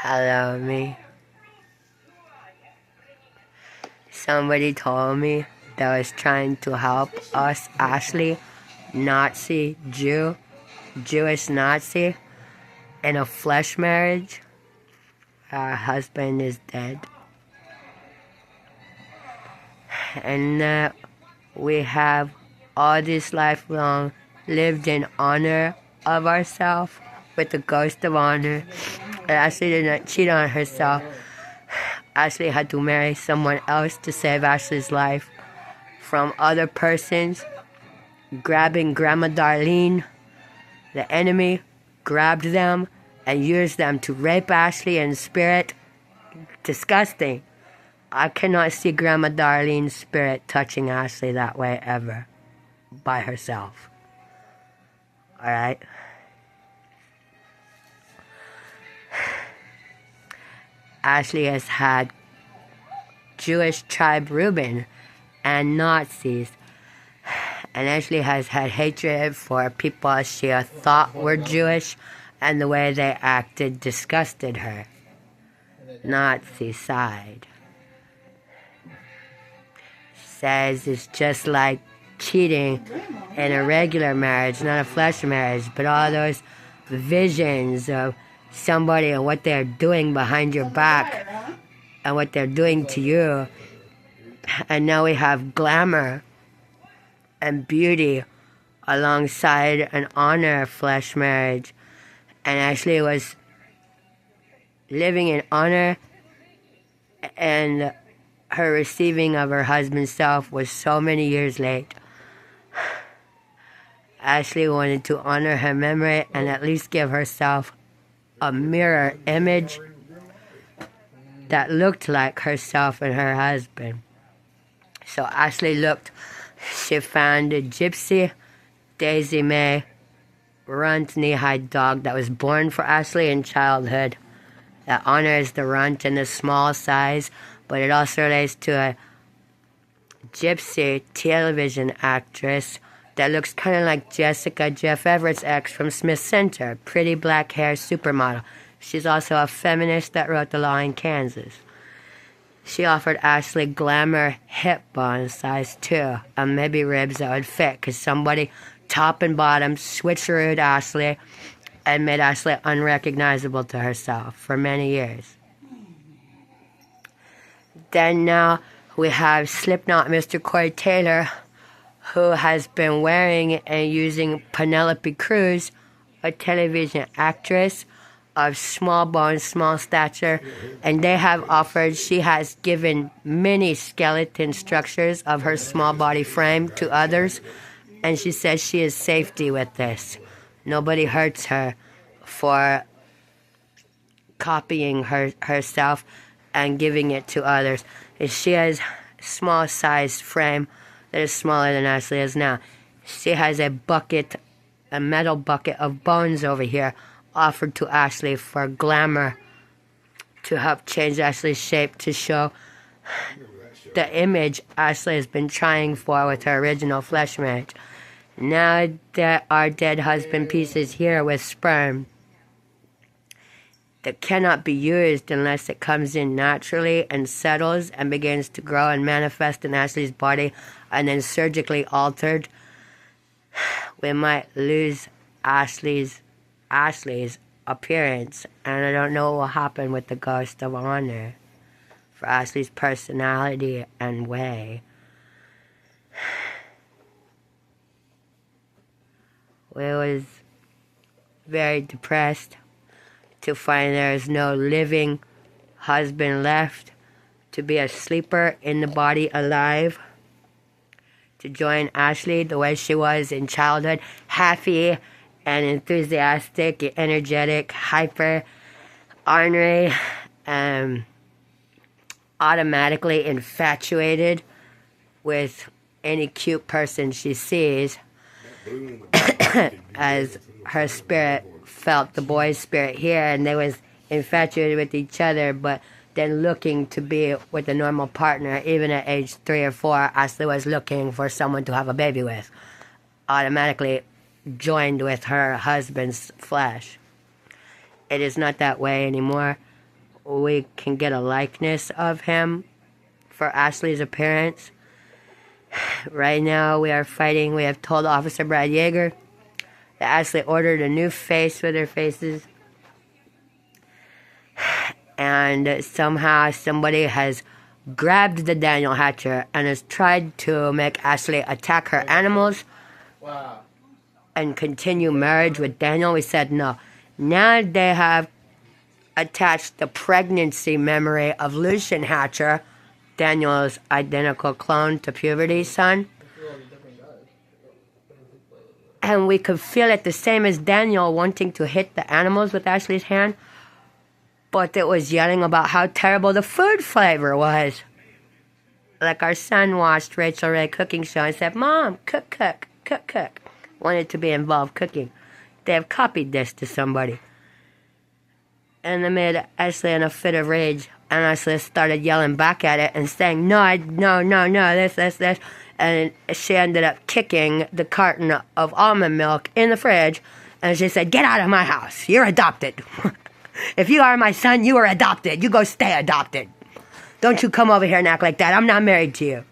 Hello, me. Somebody told me that was trying to help us, Ashley, Nazi Jew, Jewish Nazi, in a flesh marriage. Our husband is dead. And we have all this life long lived in honor of ourselves with the ghost of honor. And Ashley did not cheat on herself. Ashley had to marry someone else to save Ashley's life from other persons grabbing Grandma Darlene. The enemy grabbed them and used them to rape Ashley in spirit. Disgusting. I cannot see Grandma Darlene's spirit touching Ashley that way ever. By herself. Alright? Ashley has had Jewish tribe Reuben and Nazis. And Ashley has had hatred for people she thought were Jewish, and the way they acted disgusted her. Nazi side. Says it's just like cheating in a regular marriage, not a flesh marriage, but all those visions of somebody and what they're doing behind your back and what they're doing to you. And now we have glamour and beauty alongside an honor flesh marriage. And Ashley was living in honor, and her receiving of her husband's self was so many years late. Ashley wanted to honor her memory and at least give herself a mirror image that looked like herself and her husband. So Ashley looked. She found a gypsy, Daisy May, runt knee-high dog that was born for Ashley in childhood. That honors the runt in the small size, but it also relates to a gypsy television actress that looks kind of like Jessica, Jeff Everett's ex from Smith Center, pretty black hair supermodel. She's also a feminist that wrote The Law in Kansas. She offered Ashley glamour hip bone size 2 and maybe ribs that would fit, because somebody top and bottom switcherooed Ashley and made Ashley unrecognizable to herself for many years. Then now we have Slipknot Mr. Corey Taylor, who has been wearing and using Penelope Cruz, a television actress of small bones, small stature, and they have offered, she has given many skeleton structures of her small body frame to others, and she says she is safety with this. Nobody hurts her for copying herself and giving it to others. She has a small sized frame that is smaller than Ashley is now. She has a bucket, a metal bucket of bones over here, offered to Ashley for glamour, to help change Ashley's shape, to show the image Ashley has been trying for with her original flesh marriage. Now that our dead husband pieces here with sperm that cannot be used unless it comes in naturally and settles and begins to grow and manifest in Ashley's body and then surgically altered, we might lose Ashley's appearance, and I don't know what will happen with the ghost of honor for Ashley's personality and way. We was very depressed to find there is no living husband left to be a sleeper in the body alive, to join Ashley the way she was in childhood, happy and enthusiastic, energetic, hyper, ornery, automatically infatuated with any cute person she sees, as her spirit felt the boy's spirit here, and they was infatuated with each other, but then looking to be with a normal partner. Even at age 3 or 4, Ashley was looking for someone to have a baby with, automatically joined with her husband's flesh. It is not that way anymore. we can get a likeness of him for Ashley's appearance. Right now we are fighting. We have told Officer Brad Yeager that Ashley ordered a new face with her faces. And somehow somebody has grabbed the Daniel Hatcher and has tried to make Ashley attack her animals and continue marriage with Daniel. We said no. Now they have attached the pregnancy memory of Lucian Hatcher, Daniel's identical clone to puberty son. And we could feel it the same as Daniel wanting to hit the animals with Ashley's hand, but it was yelling about how terrible the food flavor was. Like our son watched Rachel Ray cooking show and said, "Mom, cook. Wanted to be involved cooking. They have copied this to somebody. And they made Ashley in a fit of rage. And Ashley started yelling back at it and saying, no, this. And she ended up kicking the carton of almond milk in the fridge. And she said, "Get out of my house. You're adopted. If you are my son, you are adopted. You go stay adopted. Don't you come over here and act like that. I'm not married to you."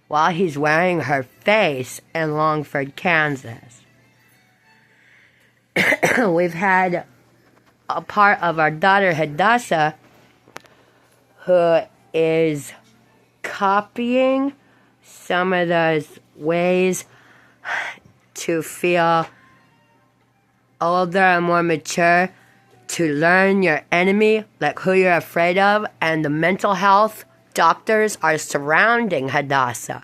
While he's wearing her face in Longford, Kansas. We've had a part of our daughter Hadassah who is copying some of those ways to feel older and more mature, to learn your enemy, like who you're afraid of, and the mental health doctors are surrounding Hadassah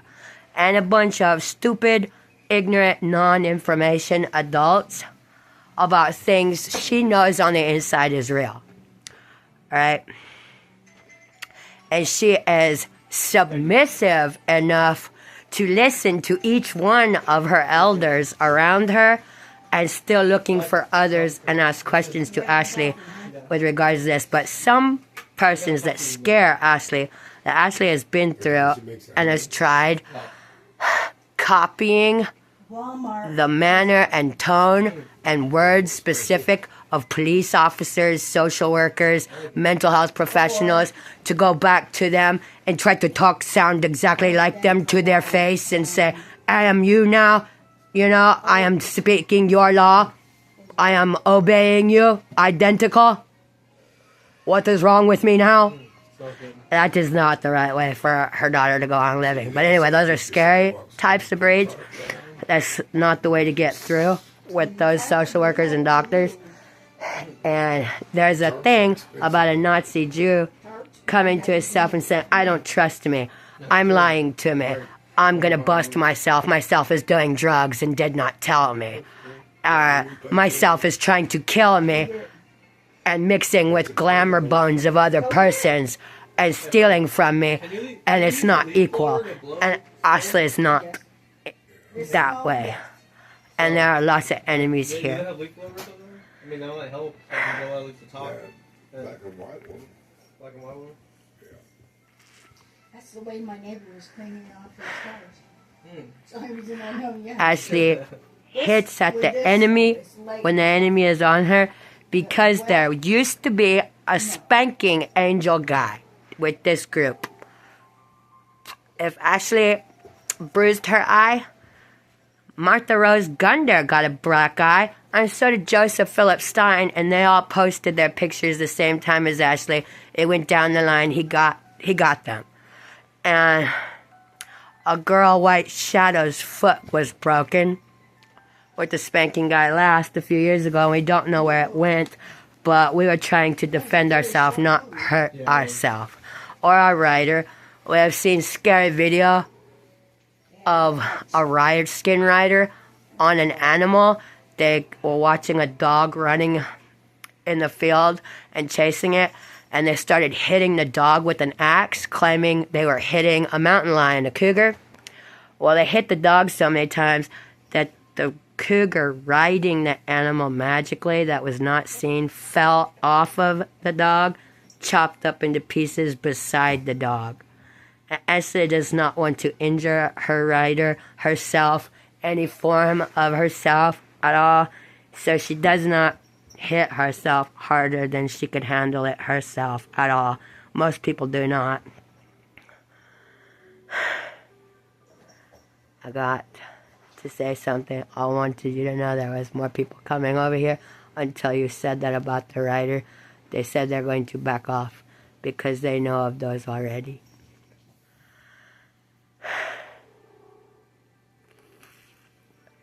and a bunch of stupid, ignorant, non-information adults about things she knows on the inside is real. Alright? And she is submissive enough to listen to each one of her elders around her and still looking for others and ask questions to Ashley with regards to this. But some persons that scare Ashley, that Ashley has been through and has tried copying the manner and tone and words specific of police officers, social workers, mental health professionals, to go back to them and try to sound exactly like them to their face and say, "I am you now, I am speaking your law, I am obeying you, identical. What is wrong with me now?" That is not the right way for her daughter to go on living. But anyway, those are scary types of breeds. That's not the way to get through with those social workers and doctors. And there's a thing about a Nazi Jew coming to himself and saying, "I don't trust me. I'm lying to me. I'm going to bust myself. Myself is doing drugs and did not tell me. Myself is trying to kill me and mixing with glamour bones of other persons and stealing from me, and it's not equal." And Ashley is not that way. And there are lots of enemies here. I mean, that might help. I can go at least the top. Black and white one. Black and white one? That's the way my neighbor was cleaning off his cars. It's the only reason I know, yeah. Ashley hits at the enemy when the enemy is on her, because there used to be a spanking angel guy with this group. If Ashley bruised her eye, Martha Rose Gunder got a black eye, and so did Joseph Philip Stein, and they all posted their pictures the same time as Ashley. It went down the line. He got them. And a girl, White Shadow's foot was broken with the spanking guy last a few years ago, and we don't know where it went, but we were trying to defend ourselves, not hurt ourselves or our rider. We have seen scary video of a skin rider on an animal. They were watching a dog running in the field and chasing it, and they started hitting the dog with an axe, claiming they were hitting a mountain lion, a cougar. Well, they hit the dog so many times that the cougar riding the animal magically that was not seen fell off of the dog, chopped up into pieces beside the dog. Ashley does not want to injure her rider, herself, any form of herself at all, so she does not hit herself harder than she could handle it herself at all. Most people do not. I got to say something. I wanted you to know there was more people coming over here until you said that about the writer. They said they're going to back off because they know of those already.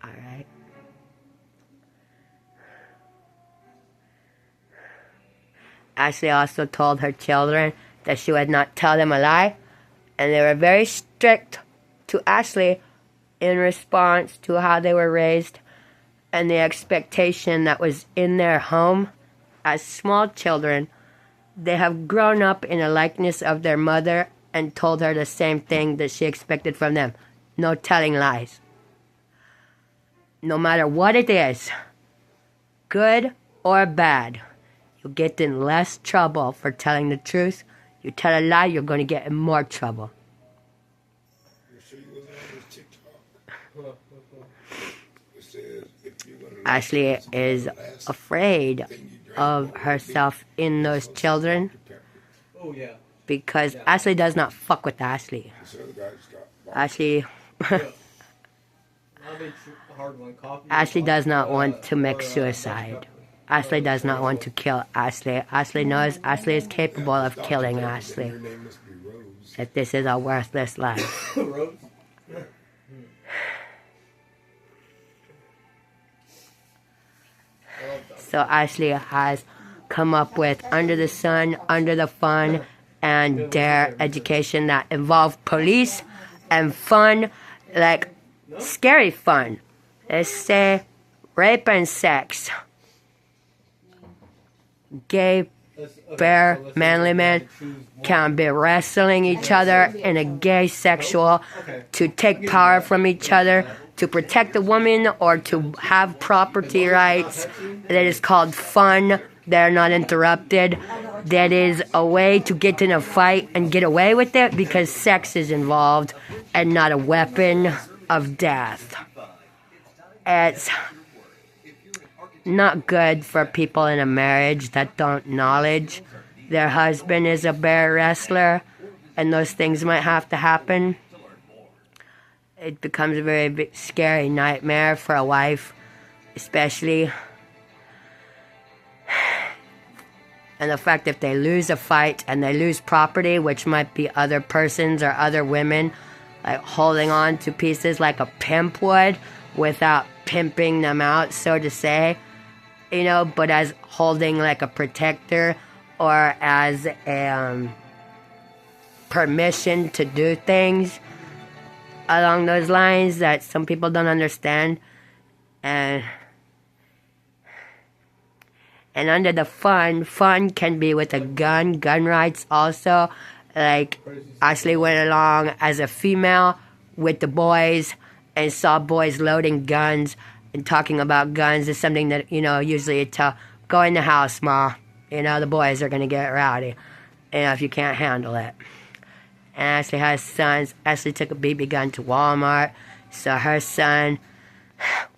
All right. Ashley also told her children that she would not tell them a lie, and they were very strict to Ashley in response to how they were raised and the expectation that was in their home. As small children, they have grown up in a likeness of their mother and told her the same thing that she expected from them. No telling lies. No matter what it is, good or bad, you'll get in less trouble for telling the truth. You tell a lie, you're going to get in more trouble. Ashley is afraid of herself in those children Oh, yeah. because Ashley does not fuck with Ashley. Ashley Ashley does not want to make suicide. Ashley does not want to kill Ashley. Ashley knows Ashley is capable of killing Ashley. That this is a worthless life. So Ashley has come up with Under the Sun, Under the Fun, and Dare education that involve police and fun, like scary fun. Let's say rape and sex. Gay, bare, manly men can be wrestling each other in a gay sexual to take power from each other, to protect the woman, or to have property rights. That is called fun. They're not interrupted. That is a way to get in a fight and get away with it because sex is involved and not a weapon of death. It's not good for people in a marriage that don't acknowledge their husband is a bear wrestler and those things might have to happen. It becomes a very scary nightmare for a wife, especially. And the fact if they lose a fight and they lose property, which might be other persons or other women, like holding on to pieces like a pimp would without pimping them out, so to say, you know, but as holding like a protector or as a permission to do things along those lines that some people don't understand. And under the fun can be with a gun rights also. Like Ashley went along as a female with the boys and saw boys loading guns and talking about guns is something that, you know, usually you tell, go in the house, Ma. You know, the boys are going to get rowdy, you know, if you can't handle it. And Ashley has sons. Ashley took a BB gun to Walmart, so her son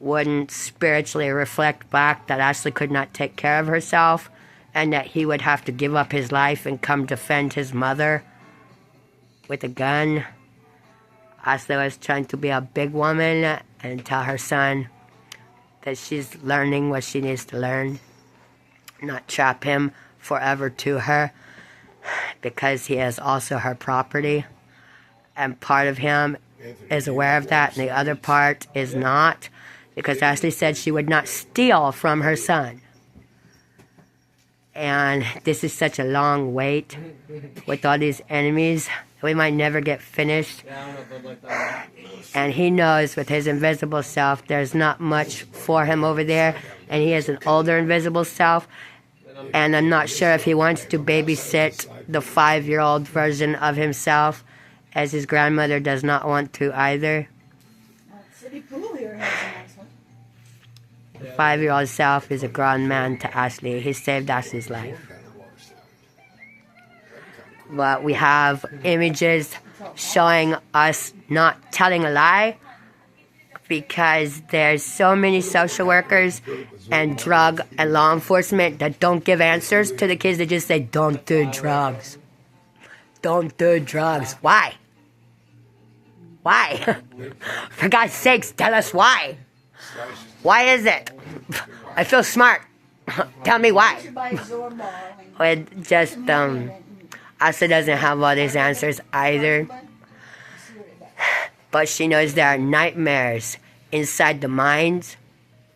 wouldn't spiritually reflect back that Ashley could not take care of herself and that he would have to give up his life and come defend his mother with a gun. Ashley was trying to be a big woman and tell her son that she's learning what she needs to learn, not trap him forever to her, because he is also her property, and part of him is aware of that and the other part is not, because Ashley said she would not steal from her son. And this is such a long wait with all these enemies. We might never get finished. And he knows with his invisible self there's not much for him over there, and he has an older invisible self. And I'm not sure if he wants to babysit the 5-year-old version of himself, as his grandmother does not want to either. City Pool here has a nice one. The 5-year-old self is a grown man to Ashley. He saved Ashley's life. But we have images showing us not telling a lie. because there's so many social workers and drug and law enforcement that don't give answers to the kids. They just say, don't do drugs. Don't do drugs. Why? Why? For God's sakes, tell us why. Why is it? I feel smart. Tell me why. You should buy a Zorbol and It just, Asa doesn't have all these answers either. see what it does. But she knows there are nightmares inside the minds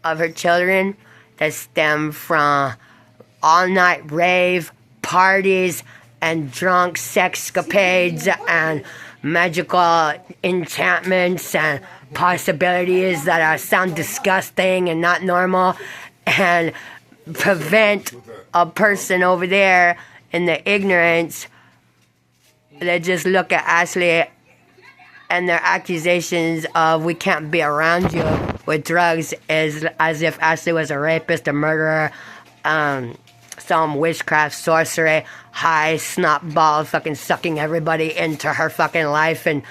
of her children that stem from all-night rave parties and drunk sexcapades and magical enchantments and possibilities that sound disgusting and not normal, and prevent a person over there in the ignorance that just look at Ashley and their accusations of we can't be around you with drugs is as if Ashley was a rapist, a murderer, some witchcraft, sorcery, high snot ball, fucking sucking everybody into her fucking life and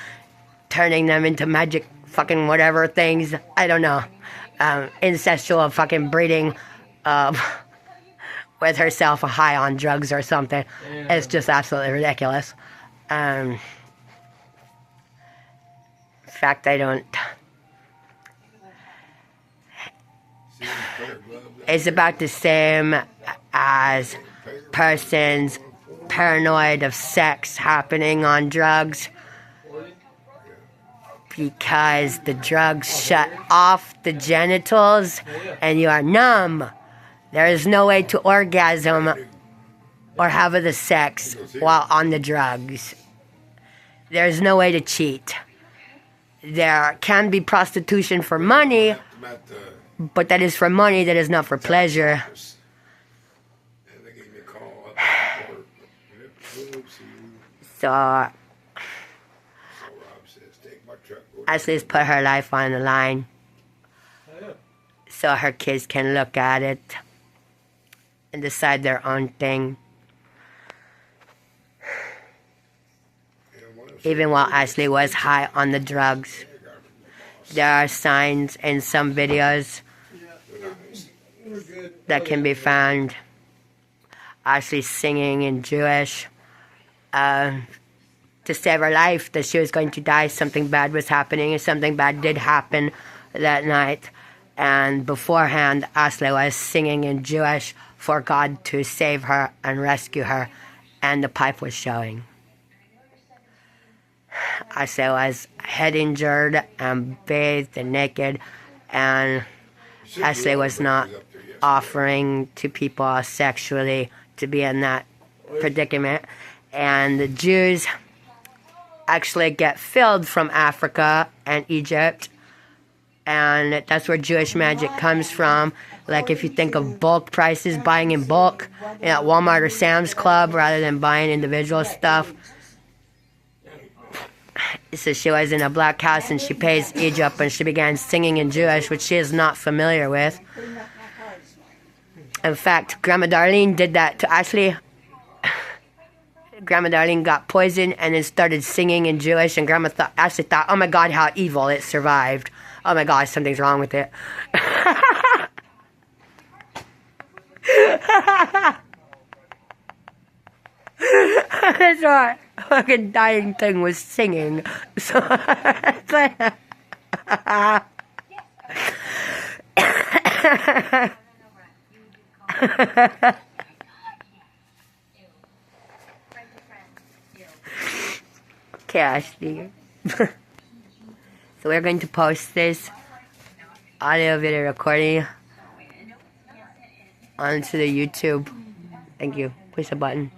turning them into magic fucking whatever things. I don't know. Incestual fucking breeding with herself high on drugs or something. Yeah. It's just absolutely ridiculous. In fact, I don't. It's about the same as persons paranoid of sex happening on drugs, because the drugs shut off the genitals and you are numb. There is no way to orgasm or have the sex while on the drugs. There is no way to cheat. There can be prostitution for money, but that is for money, that is not for pleasure. So Ashley's put her life on the line so her kids can look at it and decide their own thing. Even while Ashley was high on the drugs, there are signs in some videos that can be found. Ashley singing in Jewish to save her life, that she was going to die. Something bad was happening, and something bad did happen that night. And beforehand, Ashley was singing in Jewish for God to save her and rescue her, and the pipe was showing. Ashley was head injured and bathed and naked, and Ashley was not offering to people sexually to be in that predicament. And the Jews actually get filled from Africa and Egypt, and that's where Jewish magic comes from. Like if you think of bulk prices, buying in bulk at Walmart or Sam's Club rather than buying individual stuff. So she was in a black house and she pays Egypt, and she began singing in Jewish, which she is not familiar with. In fact, Grandma Darlene did that to Ashley. Grandma Darlene got poisoned and then started singing in Jewish, and Ashley thought, oh my God, how evil, it survived. Oh my God, something's wrong with it. That's right. Fucking dying thing was singing. So okay, Ashley. So we're going to post this audio video recording onto the YouTube. Thank you. Push the button.